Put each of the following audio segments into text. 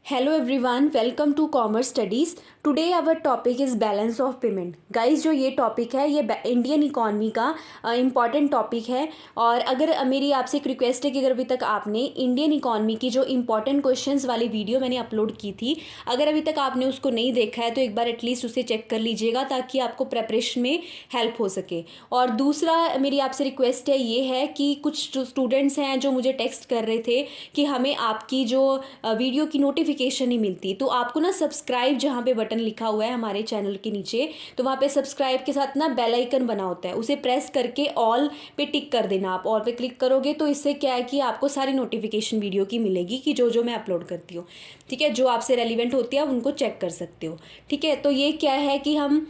Hello everyone, welcome to Commerce Studies. Today our topic is balance of payment. Guys, जो ये topic है ये Indian economy का important topic है। और अगर मेरी आपसे एक रिक्वेस्ट है कि अगर अभी तक आपने इंडियन इकॉनमी की जो इम्पॉर्टेंट क्वेश्चंस वाली वीडियो मैंने अपलोड की थी, अगर अभी तक आपने उसको नहीं देखा है तो एक बार एटलीस्ट उसे चेक कर लीजिएगा ताकि आपको प्रेपरेशन में हेल्प हो सके। और दूसरा मेरी आपसे रिक्वेस्ट है ये है कि कुछ स्टूडेंट्स हैं जो मुझे टेक्स्ट कर रहे थे कि हमें आपकी जो वीडियो की नोटिफिकेशन नहीं मिलती, तो आपको ना सब्सक्राइब जहाँ पे बटन लिखा हुआ है हमारे चैनल के नीचे, तो वहाँ पे सब्सक्राइब के साथ ना बेल आइकन बना होता है, उसे प्रेस करके ऑल पे टिक कर देना। आप ऑल पे क्लिक करोगे तो इससे क्या है कि आपको सारी नोटिफिकेशन वीडियो की मिलेगी कि जो मैं अपलोड करती हूँ। ठीक है, जो आपसे रेलिवेंट होती है आप उनको चेक कर सकते हो। ठीक है, तो ये क्या है कि हम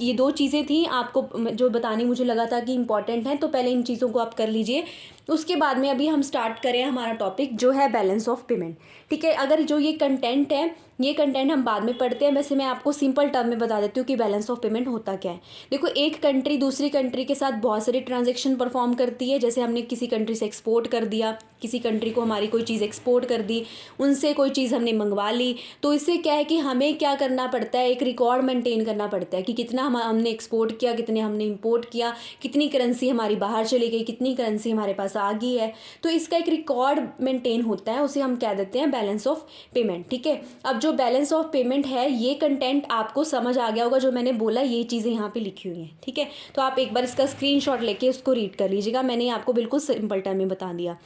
ये दो चीज़ें थी आपको जो बतानी मुझे लगा था कि इंपॉर्टेंट है, तो पहले इन चीज़ों को आप कर लीजिए। उसके बाद में अभी हम स्टार्ट करें हमारा टॉपिक जो है बैलेंस ऑफ पेमेंट। ठीक है, अगर जो ये कंटेंट है ये कंटेंट हम बाद में पढ़ते हैं, वैसे मैं आपको सिंपल टर्म में बता देती हूँ कि बैलेंस ऑफ पेमेंट होता क्या है। देखो, एक कंट्री दूसरी कंट्री के साथ बहुत सारे ट्रांजेक्शन परफॉर्म करती है। जैसे हमने किसी कंट्री से एक्सपोर्ट कर दिया, किसी कंट्री को हमारी कोई चीज़ एक्सपोर्ट कर दी, उनसे कोई चीज़ हमने मंगवा ली, तो इससे क्या है कि हमें क्या करना पड़ता है, एक रिकॉर्ड मेंटेन करना पड़ता है कि कितना हमने एक्सपोर्ट किया, कितने हमने इंपोर्ट किया, कितनी करेंसी हमारी बाहर चली गई, कितनी करेंसी हमारे पास आ गई है। तो इसका एक रिकॉर्ड मेंटेन होता है, उसे हम कह देते हैं बैलेंस ऑफ पेमेंट। ठीक है, अब जो बैलेंस ऑफ पेमेंट है ये कंटेंट आपको समझ आ गया होगा, जो मैंने बोला ये चीज़ें यहाँ पे लिखी हुई हैं। ठीक है, तो आप एक बार इसका स्क्रीनशॉट लेके उसको रीड कर लीजिएगा, मैंने आपको बिल्कुल सिंपल टर्म में बता दिया।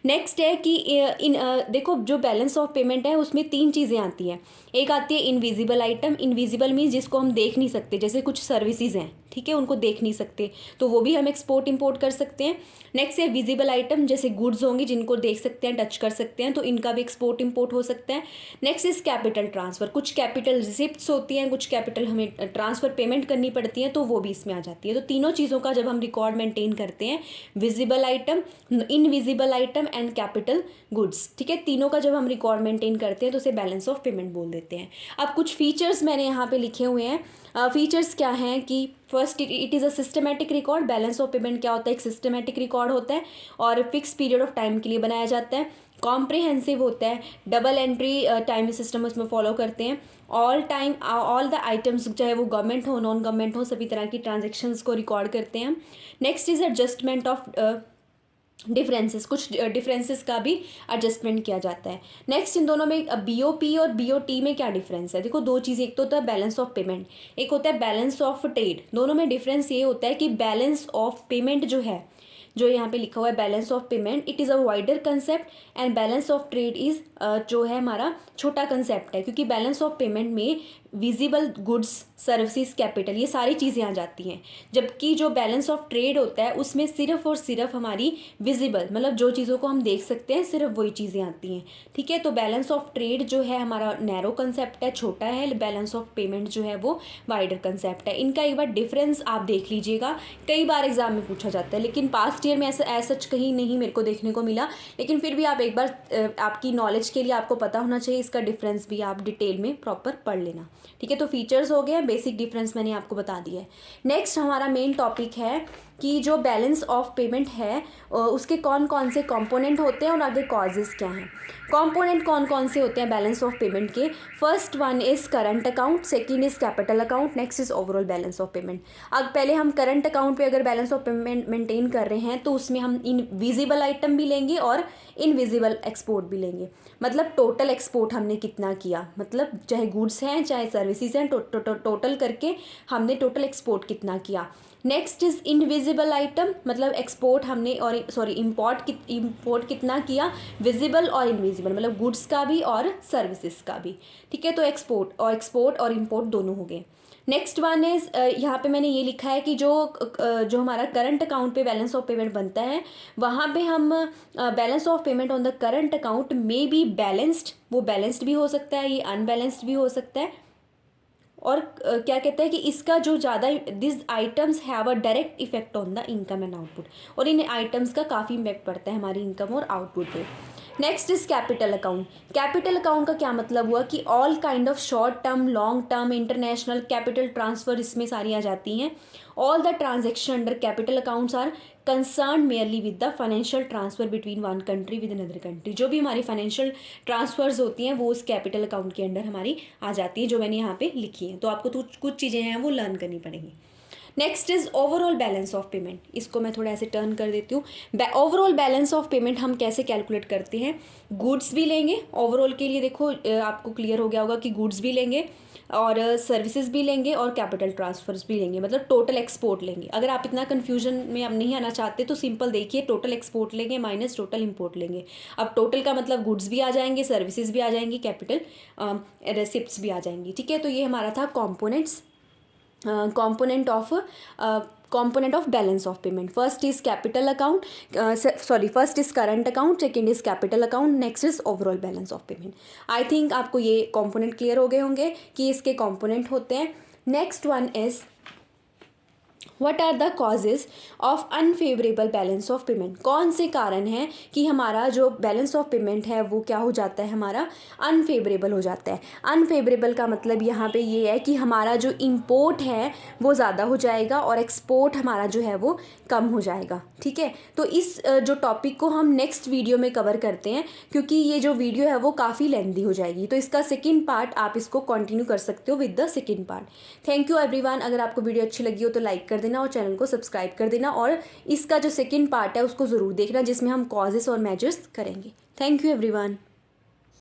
नेक्स्ट है कि देखो, जो बैलेंस ऑफ पेमेंट है उसमें तीन चीज़ें आती हैं। एक आती है इनविजिबल आइटम। इनविजिबल मीन्स जिसको हम देख नहीं सकते, जैसे कुछ सर्विसेज हैं, ठीक है, उनको देख नहीं सकते, तो वो भी हम एक्सपोर्ट इंपोर्ट कर सकते हैं। नेक्स्ट है विजिबल आइटम, जैसे गुड्स होंगी जिनको देख सकते हैं, टच कर सकते हैं, तो इनका भी एक्सपोर्ट इंपोर्ट हो सकता है। नेक्स्ट इज कैपिटल ट्रांसफ़र, कुछ कैपिटल रिसिप्ट्स होती हैं, कुछ कैपिटल हमें ट्रांसफ़र पेमेंट करनी पड़ती है, तो वो भी इसमें आ जाती है। तो तीनों चीज़ों का जब हम रिकॉर्ड मेंटेन करते हैं, visible item, invisible item and capital goods, ठीक है, तीनों का जब हम रिकॉर्ड मेंटेन करते हैं तो उसे बैलेंस ऑफ पेमेंट बोल देते हैं। अब कुछ फीचर्स मैंने यहाँ पे लिखे हुए हैं। फीचर्स क्या हैं कि first it is a systematic record. Balance of payment क्या होता है, एक सिस्टमेटिक रिकॉर्ड होता है और फिक्स पीरियड ऑफ टाइम के लिए बनाया जाता है। कॉम्प्रिहेंसिव होता है, डबल एंट्री टाइम सिस्टम उसमें फॉलो करते हैं। ऑल द आइटम्स, चाहे वो गवर्नमेंट हो नॉन गवर्नमेंट हो, सभी तरह की ट्रांजेक्शन्स को रिकॉर्ड करते हैं। Next is adjustment of differences, कुछ डिफरेंसेस का भी एडजस्टमेंट किया जाता है। नेक्स्ट, इन दोनों में बीओपी और बीओटी में क्या डिफरेंस है। देखो, दो चीज़ें, एक तो होता है बैलेंस ऑफ पेमेंट, एक होता है बैलेंस ऑफ ट्रेड। दोनों में डिफरेंस ये होता है कि बैलेंस ऑफ पेमेंट जो है, जो यहाँ पे लिखा हुआ है balance of payment, it is a wider concept and balance of trade is जो है हमारा छोटा कंसेप्ट है, क्योंकि बैलेंस ऑफ पेमेंट में विजिबल गुड्स, सर्विसेज, कैपिटल, ये सारी चीज़ें आ जाती हैं। जबकि जो बैलेंस ऑफ ट्रेड होता है उसमें सिर्फ और सिर्फ हमारी विजिबल, मतलब जो चीज़ों को हम देख सकते हैं, सिर्फ वही चीज़ें आती हैं। ठीक है, तो बैलेंस ऑफ ट्रेड जो है हमारा नैरो कंसेप्ट है, छोटा है। बैलेंस ऑफ पेमेंट जो है वो वाइडर कंसेप्ट है। इनका एक बार डिफरेंस आप देख लीजिएगा, कई बार एग्जाम में पूछा जाता है, लेकिन पास्ट ईयर में ऐसा सच कहीं नहीं मेरे को देखने को मिला। लेकिन फिर भी आप एक बार आपकी नॉलेज के लिए आपको पता होना चाहिए, इसका डिफरेंस भी आप डिटेल में प्रॉपर पढ़ लेना। ठीक है, तो फीचर्स हो गए, बेसिक डिफरेंस मैंने आपको बता दिया है। नेक्स्ट हमारा मेन टॉपिक है कि जो बैलेंस ऑफ पेमेंट है उसके कौन कौन से कंपोनेंट होते हैं और आगे कॉजेज़ क्या हैं। कंपोनेंट कौन कौन से होते हैं बैलेंस ऑफ पेमेंट के। First one is current account, second is capital account, next is overall balance of payment. अब पहले हम करंट अकाउंट पे अगर बैलेंस ऑफ पेमेंट मेंटेन कर रहे हैं तो उसमें हम इनविजिबल आइटम भी लेंगे और इनविजिबल एक्सपोर्ट भी लेंगे। मतलब टोटल एक्सपोर्ट हमने कितना किया, मतलब चाहे गुड्स हैं चाहे सर्विसेज हैं, टोटल करके हमने टोटल एक्सपोर्ट कितना किया। नेक्स्ट इज इनविजिबल आइटम, मतलब एक्सपोर्ट हमने और इंपोर्ट कितना किया, विजिबल और इनविजिबल, मतलब गुड्स का भी और सर्विसेज का भी। ठीक है, तो एक्सपोर्ट और इंपोर्ट दोनों हो गए। नेक्स्ट वन इज यहाँ पे मैंने ये लिखा है कि जो हमारा करंट अकाउंट पे बैलेंस ऑफ पेमेंट बनता है, वहाँ पे हम balance of payment on the current account में बी बैलेंस्ड, वो बैलेंस्ड भी हो सकता है, ये अनबैलेंस्ड भी हो सकता है। और क्या कहते हैं कि इसका जो ज़्यादा this items have a direct effect on the income and output, और इन आइटम्स का काफ़ी इम्पैक्ट पड़ता है हमारी इनकम और आउटपुट पे। Next is capital account. Capital account का क्या मतलब हुआ कि all kind of short term, long term, international capital transfer इसमें सारी आ जाती हैं। All the transaction under capital accounts are concern merely with the financial transfer between one country with another country. जो भी हमारी फाइनेंशियल ट्रांसफर्स होती हैं वो उस कैपिटल अकाउंट के अंडर हमारी आ जाती है, जो मैंने यहाँ पे लिखी है। तो आपको तो कुछ चीज़ें हैं वो लर्न करनी पड़ेंगी। Next is overall balance of payment. इसको मैं थोड़ा ऐसे टर्न कर देती हूँ। ओवरऑल बैलेंस ऑफ पेमेंट हम कैसे कैलकुलेट करते हैं? गुड्स भी लेंगे ओवरऑल के लिए, देखो आपको क्लियर हो गया होगा कि गुड्स भी लेंगे और सर्विसेज भी लेंगे और कैपिटल ट्रांसफर्स भी लेंगे, मतलब टोटल एक्सपोर्ट लेंगे। अगर आप इतना कन्फ्यूजन में अब नहीं आना चाहते तो सिंपल देखिए, टोटल एक्सपोर्ट लेंगे माइनस टोटल इंपोर्ट लेंगे। अब टोटल का मतलब गुड्स भी आ जाएंगे, सर्विसेज भी आ जाएंगी, कैपिटल रेसिप्ट्स भी आ जाएंगी। ठीक है, तो ये हमारा था components, component of balance of payment. First is capital account, first is current account, second is capital account, next is overall balance of payment. I think आपको ये component clear हो गए होंगे कि इसके component होते हैं। Next one is what are the causes of unfavourable balance of payment. कौन से कारण हैं कि हमारा जो बैलेंस ऑफ पेमेंट है वो क्या हो जाता है, हमारा अनफेवरेबल हो जाता है। अनफेवरेबल का मतलब यहाँ पे ये है कि हमारा जो इंपोर्ट है वो ज़्यादा हो जाएगा और एक्सपोर्ट हमारा जो है वो कम हो जाएगा। ठीक है, तो इस जो टॉपिक को हम नेक्स्ट वीडियो में कवर करते हैं, क्योंकि ये जो वीडियो है वो काफ़ी लेंथी हो जाएगी। तो इसका सेकेंड पार्ट आप इसको कंटिन्यू कर सकते हो with the second part. Thank you everyone. अगर आपको वीडियो अच्छी लगी हो तो लाइक कर देना और चैनल को सब्सक्राइब कर देना, और इसका जो सेकेंड पार्ट है उसको ज़रूर देखना जिसमें हम कॉजेस और मेजर्स करेंगे। Thank you everyone.